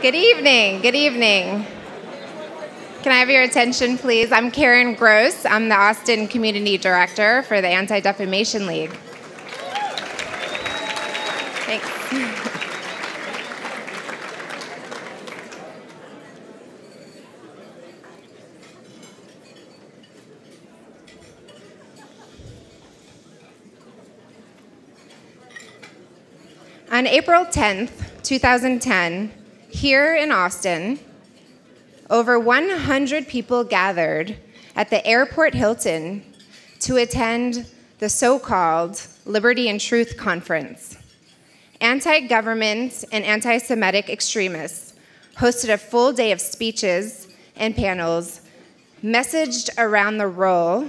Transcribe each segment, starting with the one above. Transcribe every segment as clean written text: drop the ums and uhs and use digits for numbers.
Good evening. Good evening. Can I have your attention, please? I'm Karen Gross. I'm the Austin Community Director for the Anti-Defamation League. Thanks. On April 10th, 2010, here in Austin, over 100 people gathered at the Airport Hilton to attend the so-called Liberty and Truth Conference. Anti-government and anti-Semitic extremists hosted a full day of speeches and panels messaged around the role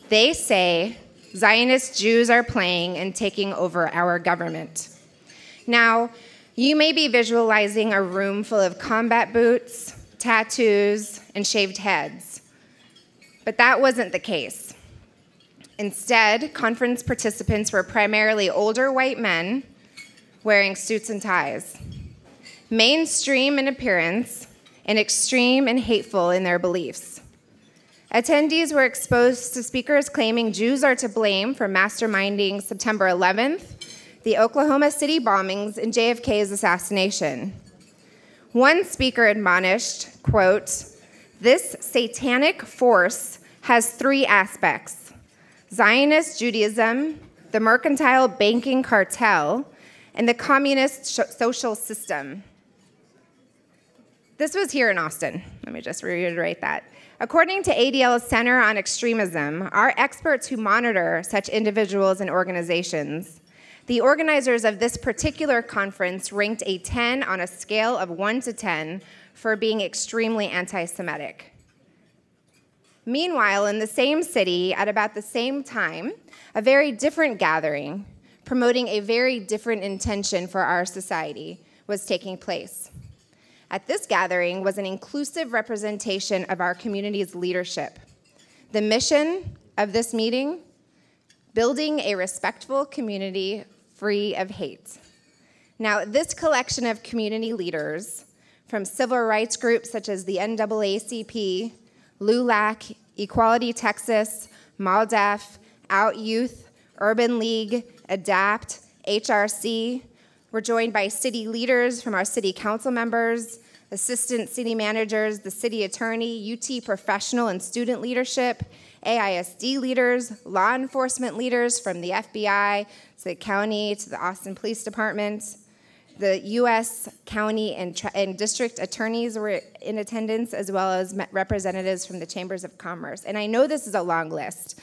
they say Zionist Jews are playing in taking over our government. Now, you may be visualizing a room full of combat boots, tattoos, and shaved heads, but that wasn't the case. Instead, conference participants were primarily older white men wearing suits and ties, mainstream in appearance and extreme and hateful in their beliefs. Attendees were exposed to speakers claiming Jews are to blame for masterminding September 11th, the Oklahoma City bombings, and JFK's assassination. One speaker admonished, quote, "This satanic force has three aspects: Zionist Judaism, the mercantile banking cartel, and the communist social system." This was here in Austin. Let me just reiterate that. According to ADL's Center on Extremism, our experts who monitor such individuals and organizations, the organizers of this particular conference ranked a 10 on a scale of 1 to 10 for being extremely anti-Semitic. Meanwhile, in the same city, at about the same time, a very different gathering, promoting a very different intention for our society, was taking place. At this gathering was an inclusive representation of our community's leadership. The mission of this meeting: building a respectful community free of hate. Now, this collection of community leaders from civil rights groups such as the NAACP, LULAC, Equality Texas, MALDEF, Out Youth, Urban League, ADAPT, HRC, were joined by city leaders from our city council members, assistant city managers, the city attorney, UT professional and student leadership, AISD leaders, law enforcement leaders from the FBI to the county to the Austin Police Department. The U.S. county and district attorneys were in attendance, as well as representatives from the chambers of commerce. And I know this is a long list,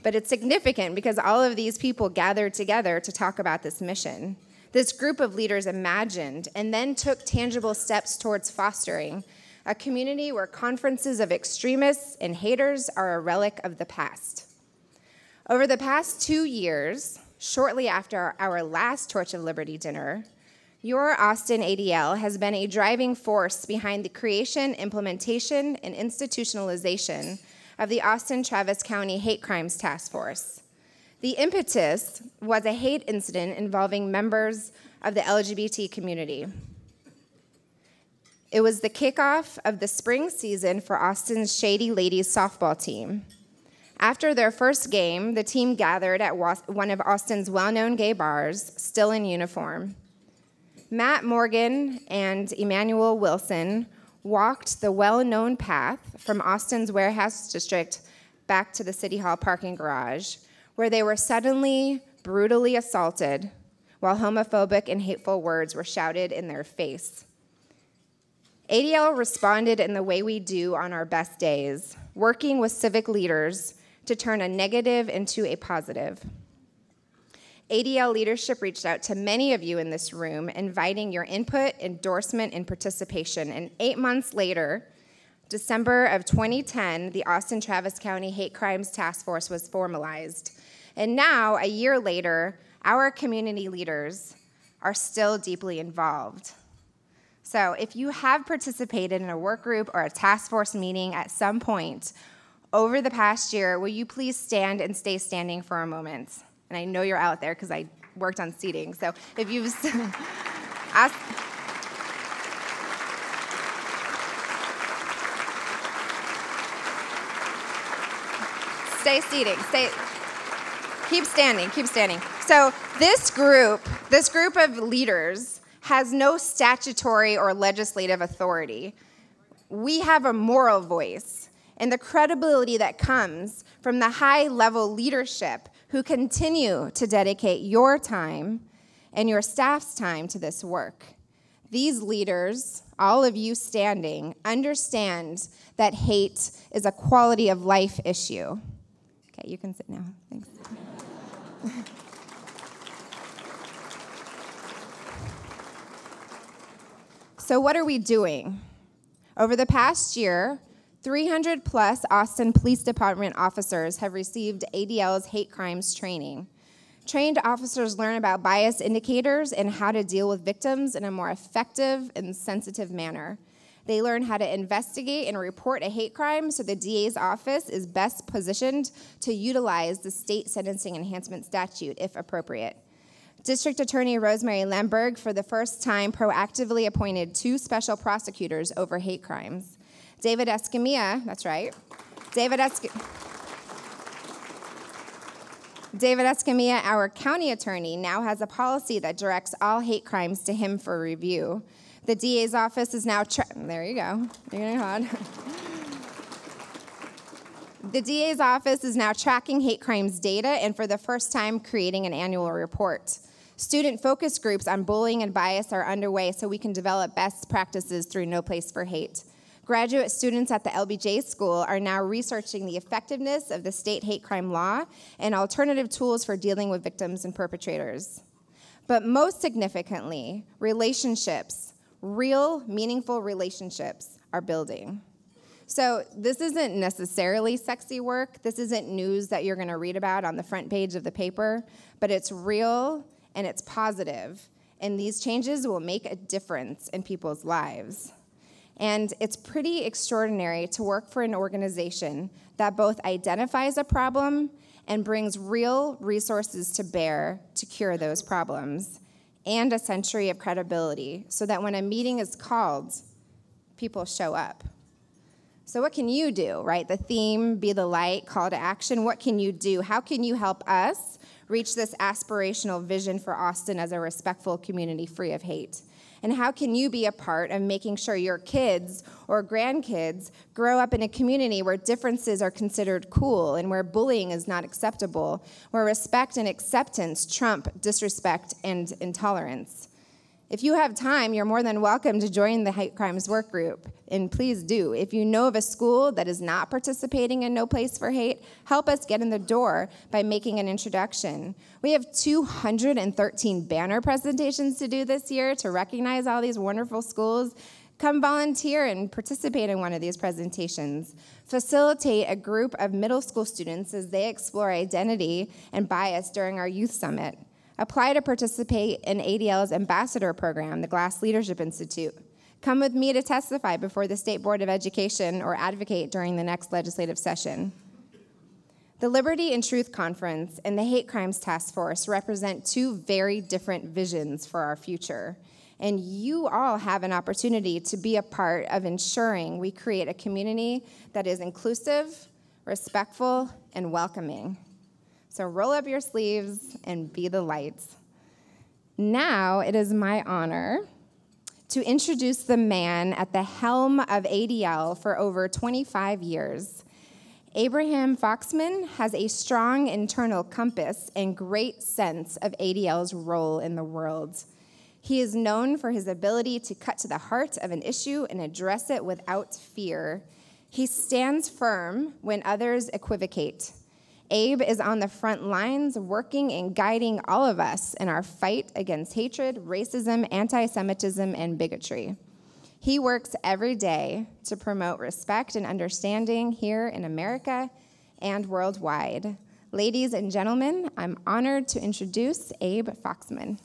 but it's significant because all of these people gathered together to talk about this mission. This group of leaders imagined and then took tangible steps towards fostering a community where conferences of extremists and haters are a relic of the past. Over the past 2 years, shortly after our last Torch of Liberty dinner, your Austin ADL has been a driving force behind the creation, implementation, and institutionalization of the Austin-Travis County Hate Crimes Task Force. The impetus was a hate incident involving members of the LGBT community. It was the kickoff of the spring season for Austin's Shady Ladies softball team. After their first game, the team gathered at one of Austin's well-known gay bars, still in uniform. Matt Morgan and Emmanuel Wilson walked the well-known path from Austin's warehouse district back to the City Hall parking garage, where they were suddenly brutally assaulted while homophobic and hateful words were shouted in their face. ADL responded in the way we do on our best days, working with civic leaders to turn a negative into a positive. ADL leadership reached out to many of you in this room, inviting your input, endorsement, and participation. And 8 months later, December of 2010, the Austin-Travis County Hate Crimes Task Force was formalized. And now, a year later, our community leaders are still deeply involved. So if you have participated in a work group or a task force meeting at some point over the past year, will you please stand and stay standing for a moment? And I know you're out there because I worked on seating. So if you've asked, Stay seating. Keep standing. So this group of leaders has no statutory or legislative authority. We have a moral voice and the credibility that comes from the high-level leadership who continue to dedicate your time and your staff's time to this work. These leaders, all of you standing, understand that hate is a quality of life issue. Okay, you can sit now. Thanks. So what are we doing? Over the past year, 300 plus Austin Police Department officers have received ADL's hate crimes training. Trained officers learn about bias indicators and how to deal with victims in a more effective and sensitive manner. They learn how to investigate and report a hate crime so the DA's office is best positioned to utilize the state sentencing enhancement statute if appropriate. District Attorney Rosemary Lemberg, for the first time, proactively appointed 2 special prosecutors over hate crimes. David Escamilla, that's right. David Escamilla, our county attorney, now has a policy that directs all hate crimes to him for review. The DA's office is now, there you go. You're getting hot. The DA's office is now tracking hate crimes data and for the first time creating an annual report. Student focus groups on bullying and bias are underway so we can develop best practices through No Place for Hate. Graduate students at the LBJ School are now researching the effectiveness of the state hate crime law and alternative tools for dealing with victims and perpetrators. But most significantly, relationships, real, meaningful relationships, are building. So this isn't necessarily sexy work. This isn't news that you're going to read about on the front page of the paper, but it's real and it's positive, and these changes will make a difference in people's lives. And it's pretty extraordinary to work for an organization that both identifies a problem and brings real resources to bear to cure those problems, and a century of credibility so that when a meeting is called, people show up. So what can you do, right? The theme, be the light, call to action. What can you do? How can you help us reach this aspirational vision for Austin as a respectful community free of hate? And how can you be a part of making sure your kids or grandkids grow up in a community where differences are considered cool and where bullying is not acceptable, where respect and acceptance trump disrespect and intolerance? If you have time, you're more than welcome to join the Hate Crimes Work Group, and please do. If you know of a school that is not participating in No Place for Hate, help us get in the door by making an introduction. We have 213 banner presentations to do this year to recognize all these wonderful schools. Come volunteer and participate in one of these presentations. Facilitate a group of middle school students as they explore identity and bias during our youth summit. Apply to participate in ADL's ambassador program, the Glass Leadership Institute. Come with me to testify before the State Board of Education or advocate during the next legislative session. The Liberty and Truth Conference and the Hate Crimes Task Force represent 2 very different visions for our future. And you all have an opportunity to be a part of ensuring we create a community that is inclusive, respectful, and welcoming. So roll up your sleeves and be the light. Now it is my honor to introduce the man at the helm of ADL for over 25 years. Abraham Foxman has a strong internal compass and great sense of ADL's role in the world. He is known for his ability to cut to the heart of an issue and address it without fear. He stands firm when others equivocate. Abe is on the front lines working and guiding all of us in our fight against hatred, racism, anti-Semitism, and bigotry. He works every day to promote respect and understanding here in America and worldwide. Ladies and gentlemen, I'm honored to introduce Abe Foxman.